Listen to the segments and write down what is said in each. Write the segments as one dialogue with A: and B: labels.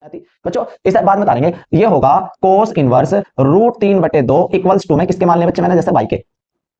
A: बच्चों इसे बाद में बताएंगे। ये होगा कोस इनवर्स √3/2 इक्वल्स टू में किसके मान लिया बच्चे मैंने, जैसे y के।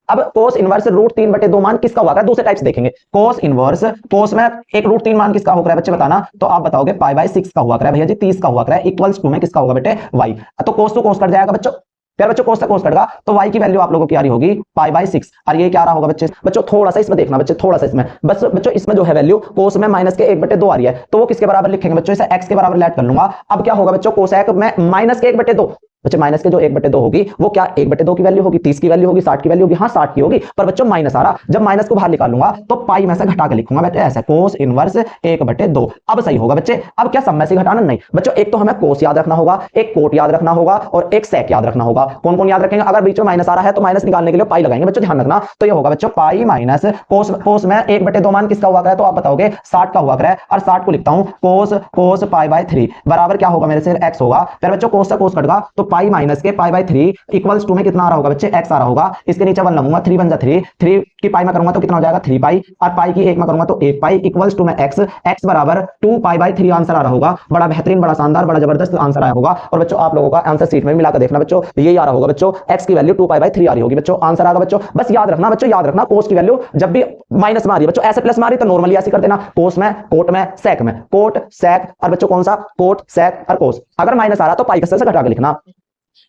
A: अब कोस इनवर्स √3/2 मान किसका हुआ है, दूसरे टाइप से देखेंगे। कोस इनवर्स, कोस में एक √3 मान किसका होगा बच्चे बताना, तो आप बताओगे π/6 का हुआ है भैया जी, 30 का हुआ है, इक्वल्स टू में किसका होगा बेटे, y। तो कोस टू कोस कट जाएगा बच्चों, फिर बच्चों कोस से कोस कटेगा, तो y की वैल्यू आप लोगों की आ रही होगी π/6। और ये क्या रहा होगा बच्चे, बच्चों थोड़ा सा इसमें देखना बच्चे, थोड़ा सा इसमें बस बच्चों, इसमें जो है वैल्यू कोस में -1/2 आ रही है, तो वो किसके बराबर लिखेंगे बच्चों, इसे x के बराबर लेट कर लूंगा। अब क्या होगा बच्चों, कोसेक में -1/2 बच्चे, माइनस के जो 1/2 होगी वो क्या 1/2 की वैल्यू होगी, 30 की वैल्यू होगी, 60 की वैल्यू होगी, हाँ 60 की होगी, पर बच्चों माइनस आ रहा, जब माइनस को बाहर निकालूंगा तो पाई में से घटा के लिखूंगा बेटे ऐसे, कोस इनवर्स 1/2। अब सही होगा बच्चे। अब क्या सब में से घटाना, नहीं बच्चों, एक तो हमें कोस याद रखना होगा, एक कोट याद रखना होगा और एक सेक याद रखना होगा। कौन कौन याद रखेंगे, अगर बीच में माइनस आ रहा है तो माइनस निकालने के लिए पाई लगाएंगे बच्चों, ध्यान रखना। तो ये होगा बच्चों पाई माइनस कोस, कोस में 1/2 मान किसका हुआ है, तो आप बताओगे 60 का हुआ है, और 60 को लिखता हूं कोस π/3 बराबर क्या होगा मेरे से x होगा। फिर बच्चों कोस से कोस कटेगा, तो पाई माइनस के π/3 इक्वल्स टू में कितना आ रहा होगा बच्चे, x आ रहा होगा। इसके नीचे 1 लगूंगा, 3 बन जा 3, 3 की पाई में करूंगा तो कितना हो जाएगा 3 पाई, और पाई की 1 में करूंगा तो 1 पाई, इक्वल्स टू में x बराबर 2 π/3 आंसर आ रहा होगा। बड़ा बेहतरीन, बड़ा शानदार, बड़ा जबरदस्त आंसर आया होगा। और बच्चों आप लोगों का आंसर शीट में मिलाकर देखना बच्चों, यही आ रहा होगा बच्चों, x की वैल्यू 2 π/3 आ रही होगी बच्चों, आंसर आएगा बच्चों। बस याद रखना बच्चों, याद रखना कोस की वैल्यू जब भी माइनस में आ रही है बच्चों, ऐसे प्लस में आ रही है तो नॉर्मली ऐसे कर देना, कोस में, कोट में, सेक में, कोट सेक, और बच्चों कौन सा, कोट सेक और कोस। अगर माइनस आ रहा तो पाई का से घटा के लिखना।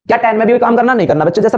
A: क्या 10 में भी काम करना, नहीं करना बच्चों, जैसे